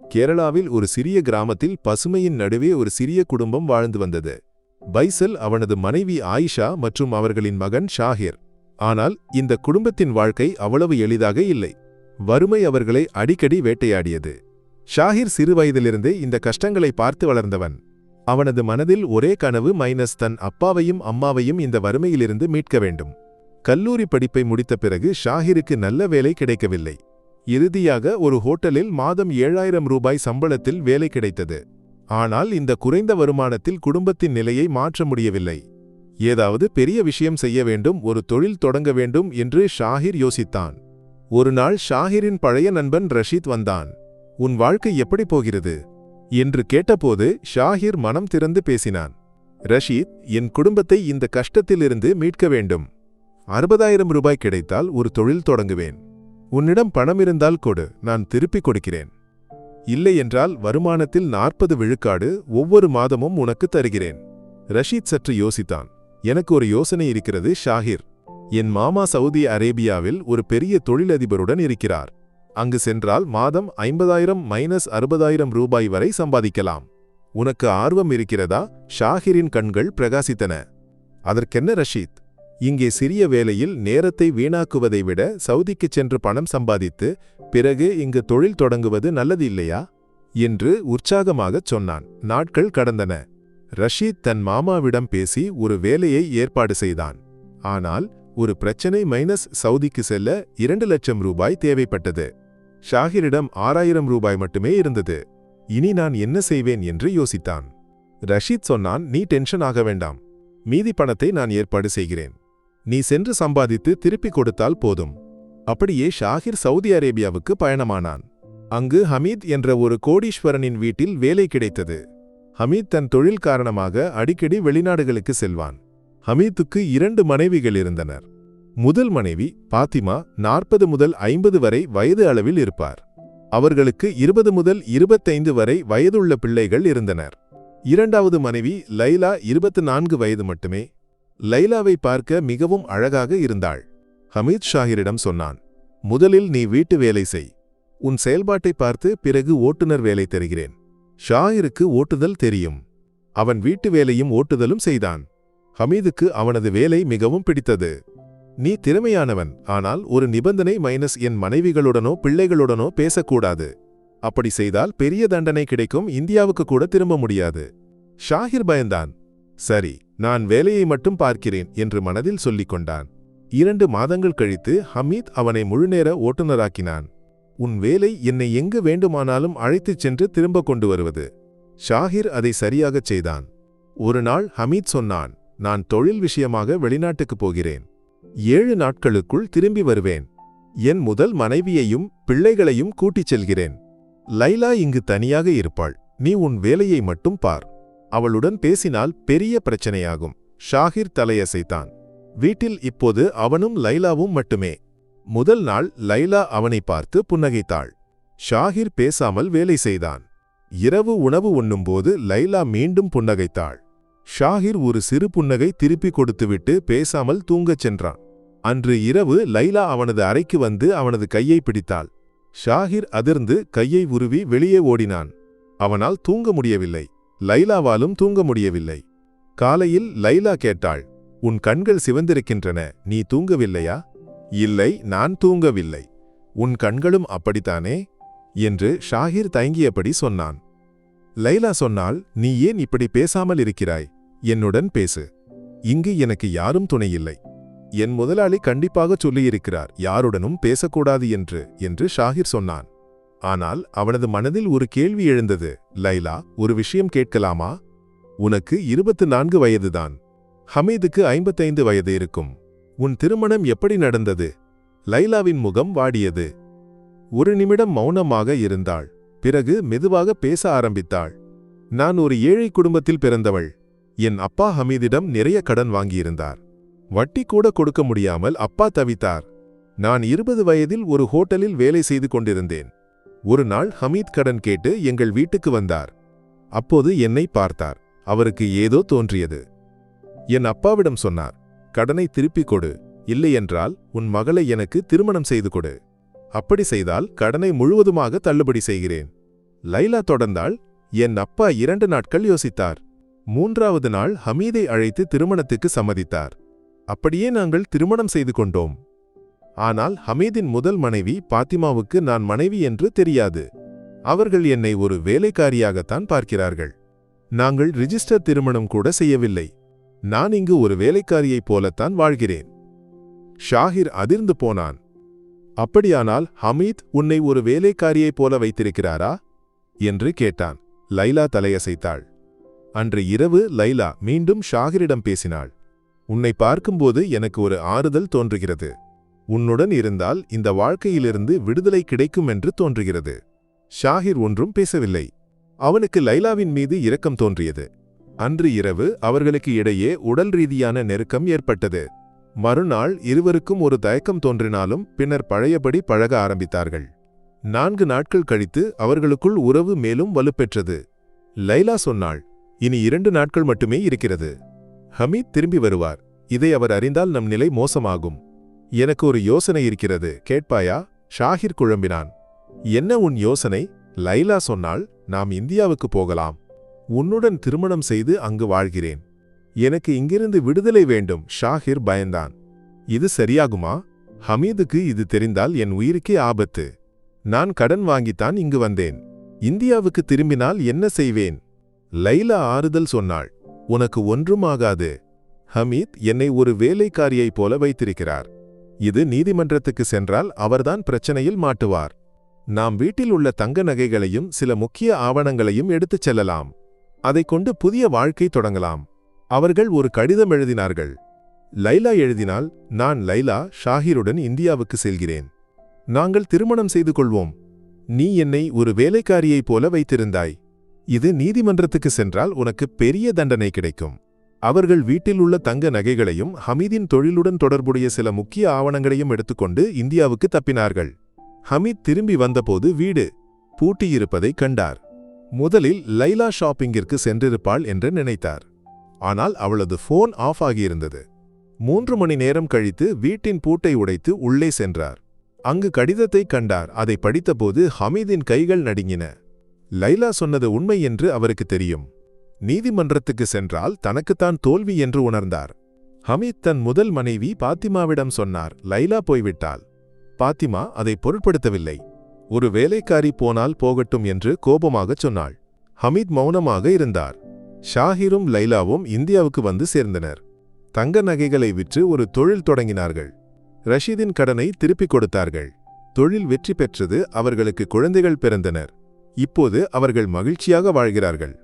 கேரளாவில் ஒரு சிறிய கிராமத்தில் பசுமையின் நடுவே ஒரு சிறிய குடும்பம் வாழ்ந்து வந்தது. பைசல், அவனது மனைவி ஆயிஷா மற்றும் அவர்களின் மகன் ஷாஹிர். ஆனால் இந்த குடும்பத்தின் வாழ்க்கை அவ்வளவு எளிதாக இல்லை. வறுமை அவர்களை அடிக்கடி வேட்டையாடியது. ஷாஹிர் சிறுவயதிலிருந்தே இந்த கஷ்டங்களை பார்த்து வளர்ந்தவன். அவனது மனதில் ஒரே கனவு, தன் அப்பாவையும் அம்மாவையும் இந்த வறுமையிலிருந்து மீட்க வேண்டும். கல்லூரி படிப்பை முடித்த பிறகு ஷாஹிருக்கு நல்ல வேலை கிடைக்கவில்லை. இறுதியாக ஒரு ஹோட்டலில் மாதம் 7000 ரூபாய் சம்பளத்தில் வேலை கிடைத்தது. ஆனால் இந்த குறைந்த வருமானத்தில் குடும்பத்தின் நிலையை மாற்ற முடியவில்லை. ஏதாவது பெரிய விஷயம் செய்ய வேண்டும், ஒரு தொழில் தொடங்க வேண்டும் என்று ஷாஹிர் யோசித்தான். ஒரு நாள் ஷாஹிரின் பழைய நண்பன் ரஷீத் வந்தான். உன் வாழ்க்கை எப்படி போகிறது என்று கேட்டபோது ஷாஹிர் மனம் திறந்து பேசினான். ரஷீத், என் குடும்பத்தை இந்த கஷ்டத்திலிருந்து மீட்க வேண்டும். 60000 ரூபாய் கிடைத்தால் ஒரு தொழில் தொடங்குவேன். உன்னிடம் பணம் இருந்தால் கொடு, நான் திருப்பிக் கொடுக்கிறேன். இல்லை என்றால் வருமானத்தில் 40 விழுக்காடு ஒவ்வொரு மாதமும் உனக்கு தருகிறேன். ரஷீத் சற்று யோசித்தான். எனக்கு ஒரு யோசனை இருக்கிறது ஷாஹிர். என் மாமா சவுதி அரேபியாவில் ஒரு பெரிய தொழிலதிபருடன் இருக்கிறார். அங்கு சென்றால் மாதம் 50000 - 60000 ரூபாய் வரை சம்பாதிக்கலாம். உனக்கு ஆர்வம் இருக்கிறதா? ஷாஹிரின் கண்கள் பிரகாசித்தன. அதற்கென்ன ரஷீத்? இங்கே சிறிய வேலையில் நேரத்தை வீணாக்குவதை விட சவுதிக்குச் சென்று பணம் சம்பாதித்து பிறகு இங்கு தொழில் தொடங்குவது நல்லது இல்லையா என்று உற்சாகமாகச் சொன்னான். நாட்கள் கடந்தன. ரஷீத் தன் மாமாவிடம் பேசி ஒரு வேலையை ஏற்பாடு செய்தான். ஆனால் ஒரு பிரச்சனை, சவுதிக்கு செல்ல 2 லட்சம் ரூபாய் தேவைப்பட்டது. ஷாஹிரிடம் 6000 ரூபாய் மட்டுமே இருந்தது. இனி நான் என்ன செய்வேன் என்று யோசித்தான். ரஷீத் சொன்னான், நீ டென்ஷன் ஆக வேண்டாம். மீதி பணத்தை நான் ஏற்பாடு செய்கிறேன். நீ சென்று சம்பாதித்து திருப்பிக் கொடுத்தால் போதும். அப்படியே ஷாஹிர் சவுதி அரேபியாவுக்கு பயணமானான். அங்கு ஹமீத் என்ற ஒரு கோடீஸ்வரனின் வீட்டில் வேலை கிடைத்தது. ஹமீத் தன் தொழில் காரணமாக அடிக்கடி வெளிநாடுகளுக்கு செல்வான். ஹமீதுக்கு 2 மனைவிகள் இருந்தனர். முதல் மனைவி பாத்திமா 40 முதல் 50 வரை வயது அளவில் இருப்பார். அவர்களுக்கு 20 முதல் 25 வரை வயதுள்ள பிள்ளைகள் இருந்தனர். இரண்டாவது மனைவி லைலா 24 வயது மட்டுமே. லைலாவை பார்க்க மிகவும் அழகாக இருந்தாள். ஹமீத் ஷாஹிரிடம் சொன்னான், முதலில் நீ வீட்டு வேலை செய். உன் செயல்பாட்டை பார்த்து பிறகு ஓட்டுநர் வேலை தருகிறேன். ஷாஹிருக்கு ஓட்டுதல் தெரியும். அவன் வீட்டு வேலையும் ஓட்டுதலும் செய்தான். ஹமீதுக்கு அவனது வேலை மிகவும் பிடித்தது. நீ திறமையானவன், ஆனால் ஒரு நிபந்தனை, என் மனைவிகளுடனோ பிள்ளைகளுடனோ பேசக்கூடாது. அப்படி செய்தால் பெரிய தண்டனை கிடைக்கும், இந்தியாவுக்கு கூட திரும்ப முடியாது. ஷாஹிர் பயந்தான். சரி, நான் வேலையை மட்டும் பார்க்கிறேன் என்று மனதில் சொல்லிக் கொண்டான். 2 மாதங்கள் கழித்து ஹமீத் அவனை முழுநேர ஓட்டுநராக்கினான். உன் வேலை என்னை எங்கு வேண்டுமானாலும் அழைத்துச் சென்று திரும்ப கொண்டு வருவது. ஷாஹிர் அதை சரியாகச் செய்தான். ஒரு நாள் ஹமீத் சொன்னான், நான் தொழில் விஷயமாக வெளிநாட்டுக்குப் போகிறேன். 7 நாட்களுக்குள் திரும்பி வருவேன். என் முதல் மனைவியையும் பிள்ளைகளையும் கூட்டிச் செல்கிறேன். லைலா இங்கு தனியாக இருப்பாள். நீ உன் வேலையை மட்டும் பார். அவளுடன் பேசினால் பெரிய பிரச்சனையாகும். ஷாஹிர் தலையசைத்தான். வீட்டில் இப்போது அவனும் லைலாவும் மட்டுமே. முதல் நாள் லைலா அவனை பார்த்து புன்னகைத்தாள். ஷாஹிர் பேசாமல் வேலை செய்தான். இரவு உணவு உண்ணும்போது லைலா மீண்டும் புன்னகைத்தாள். ஷாஹிர் ஒரு சிறு புன்னகை திருப்பி கொடுத்துவிட்டு பேசாமல் தூங்கச் சென்றான். அன்று இரவு லைலா அவனது அறைக்கு வந்து அவனது கையை பிடித்தாள். ஷாஹிர் அதிர்ந்து கையை உருவி வெளியே ஓடினான். அவனால் தூங்க முடியவில்லை. லைலாவாலும் தூங்க முடியவில்லை. காலையில் லைலா கேட்டாள், உன் கண்கள் சிவந்திருக்கின்றன, நீ தூங்கவில்லையா? இல்லை, நான் தூங்கவில்லை. உன் கண்களும் அப்படித்தானே என்று ஷாஹிர் தயங்கியபடி சொன்னான். லைலா சொன்னாள், நீ ஏன் இப்படி பேசாமல் இருக்கிறாய்? என்னுடன் பேசு. இங்கு எனக்கு யாரும் துணையில்லை. என் முதலாளி கண்டிப்பாக சொல்லியிருக்கிறார், யாருடனும் பேசக்கூடாது என்று ஷாஹிர் சொன்னான். ஆனால் அவனது மனதில் ஒரு கேள்வி எழுந்தது. லைலா, ஒரு விஷயம் கேட்கலாமா? உனக்கு 24 வயதுதான். ஹமீதுக்கு 55 வயது இருக்கும். உன் திருமணம் எப்படி நடந்தது? லைலாவின் முகம் வாடியது. ஒரு நிமிடம் மௌனமாக இருந்தாள். பிறகு மெதுவாக பேச ஆரம்பித்தாள். நான் ஒரு ஏழை குடும்பத்தில் பிறந்தவள். என் அப்பா ஹமீதிடம் நிறைய கடன் வாங்கியிருந்தார். வட்டி கூட கொடுக்க முடியாமல் அப்பா தவித்தார். நான் 20 வயதில் ஒரு ஹோட்டலில் வேலை செய்து கொண்டிருந்தேன். ஒரு நாள் ஹமீத் கடன் கேட்டு எங்கள் வீட்டுக்கு வந்தார். அப்போது என்னை பார்த்தார். அவருக்கு ஏதோ தோன்றியது. என் அப்பாவிடம் சொன்னார், கடனை திருப்பிக் கொடு, இல்லையென்றால் உன் மகளை எனக்கு திருமணம் செய்து கொடு. அப்படி செய்தால் கடனை முழுவதுமாக தள்ளுபடி செய்கிறேன். லைலா தொடர்ந்தாள், என் அப்பா 2 நாட்கள் யோசித்தார். 3வது நாள் ஹமீதை அழைத்து திருமணத்துக்கு சம்மதித்தார். அப்படியே நாங்கள் திருமணம் செய்து கொண்டோம். ஆனால் ஹமீதின் முதல் மனைவி பாத்திமாவுக்கு நான் மனைவி என்று தெரியாது. அவர்கள் என்னை ஒரு வேலைக்காரியாகத்தான் பார்க்கிறார்கள். நாங்கள் ரிஜிஸ்டர் திருமணம் கூட செய்யவில்லை. நான் இங்கு ஒரு வேலைக்காரியைப் போலத்தான் வாழ்கிறேன். ஷாஹிர் அதிர்ந்து போனான். அப்படியானால் ஹமீத் உன்னை ஒரு வேலைக்காரியைப் போல வைத்திருக்கிறாரா என்று கேட்டான். லைலா தலையசைத்தாள். அன்று இரவு லைலா மீண்டும் ஷாஹிரிடம் பேசினாள். உன்னை பார்க்கும்போது எனக்கு ஒரு ஆறுதல் தோன்றுகிறது. உன்னுடன் இருந்தால் இந்த வாழ்க்கையிலிருந்து விடுதலை கிடைக்கும் என்று தோன்றுகிறது. ஷாஹிர் ஒன்றும் பேசவில்லை. அவனுக்கு லைலாவின் மீது இரக்கம் தோன்றியது. அன்று இரவு அவர்களுக்கு இடையே உடல் ரீதியான நெருக்கம் ஏற்பட்டது. மறுநாள் இருவருக்கும் ஒரு தயக்கம் தோன்றினாலும் பின்னர் பழையபடி பழக ஆரம்பித்தார்கள். 4 நாட்கள் கழித்து அவர்களுக்குள் உறவு மேலும் வலுப்பெற்றது. லைலா சொன்னாள், இனி 2 நாட்கள் மட்டுமே இருக்கிறது. ஹமீத் திரும்பி வருவார். இதை அவர் அறிந்தால் நம் நிலை மோசமாகும். எனக்கு ஒரு யோசனை இருக்கிறது, கேட்பாயா? ஷாஹிர் குழம்பினான். என்ன உன் யோசனை? லைலா சொன்னாள், நாம் இந்தியாவுக்கு போகலாம். உன்னுடன் திருமணம் செய்து அங்கு வாழ்கிறேன். எனக்கு இங்கிருந்து விடுதலை வேண்டும். ஷாஹிர் பயந்தான். இது சரியாகுமா? ஹமீதுக்கு இது தெரிந்தால் என் உயிருக்கே ஆபத்து. நான் கடன் வாங்கித்தான் இங்கு வந்தேன். இந்தியாவுக்கு திரும்பினால் என்ன செய்வேன்? லைலா ஆறுதல் சொன்னாள், உனக்கு ஒன்றும் ஆகாது. ஹமீத் என்னை ஒரு வேலைக்காரியைப் போல வைத்திருக்கிறார். இது நீதிமன்றத்துக்கு சென்றால் அவர்தான் பிரச்சனையில் மாட்டுவார். நாம் வீட்டில் உள்ள தங்க நகைகளையும் சில முக்கிய ஆவணங்களையும் எடுத்துச் செல்லலாம். அதைக் கொண்டு புதிய வாழ்க்கை தொடங்கலாம். அவர்கள் ஒரு கடிதம் எழுதினார்கள். லைலா எழுதினால், நான் லைலா ஷாஹிருடன் இந்தியாவுக்கு செல்கிறேன். நாங்கள் திருமணம் செய்து கொள்வோம். நீ என்னை ஒரு வேலைக்காரியைப் போல வைத்திருந்தாய். இது நீதிமன்றத்துக்கு சென்றால் உனக்கு பெரிய தண்டனை கிடைக்கும். அவர்கள் வீட்டில் உள்ள தங்க நகைகளையும் ஹமீதின் தொழிலுடன் தொடர்புடைய சில முக்கிய ஆவணங்களையும் எடுத்துக்கொண்டு இந்தியாவுக்கு தப்பினார்கள். ஹமீத் திரும்பி வந்தபோது வீடு பூட்டியிருப்பதைக் கண்டார். முதலில் லைலா ஷாப்பிங்கிற்கு சென்றிருப்பாள் என்று நினைத்தார். ஆனால் அவளது போன் ஆஃப் ஆகியிருந்தது. 3 மணி நேரம் கழித்து வீட்டின் பூட்டை உடைத்து உள்ளே சென்றார். அங்கு கடிதத்தை கண்டார். அதை படித்தபோது ஹமீதின் கைகள் நடுங்கின. லைலா சொன்னது உண்மை என்று அவருக்கு தெரியும். நீதிமன்றத்துக்கு சென்றால் தனக்குத்தான் தோல்வி என்று உணர்ந்தார். ஹமீத் தன் முதல் மனைவி பாத்திமாவிடம் சொன்னார், லைலா போய்விட்டாள். பாத்திமா அதை பொருட்படுத்தவில்லை. ஒரு வேலைக்காரி போனால் போகட்டும் என்று கோபமாகச் சொன்னாள். ஹமீத் மௌனமாக இருந்தார். ஷாஹிரும் லைலாவும் இந்தியாவுக்கு வந்து சேர்ந்தனர். தங்க நகைகளை விற்று ஒரு தொழில் தொடங்கினார்கள். ரஷீதின் கடனை திருப்பிக் கொடுத்தார்கள். தொழில் வெற்றி பெற்றது. அவர்களுக்கு குழந்தைகள் பிறந்தனர். இப்போது அவர்கள் மகிழ்ச்சியாக வாழ்கிறார்கள்.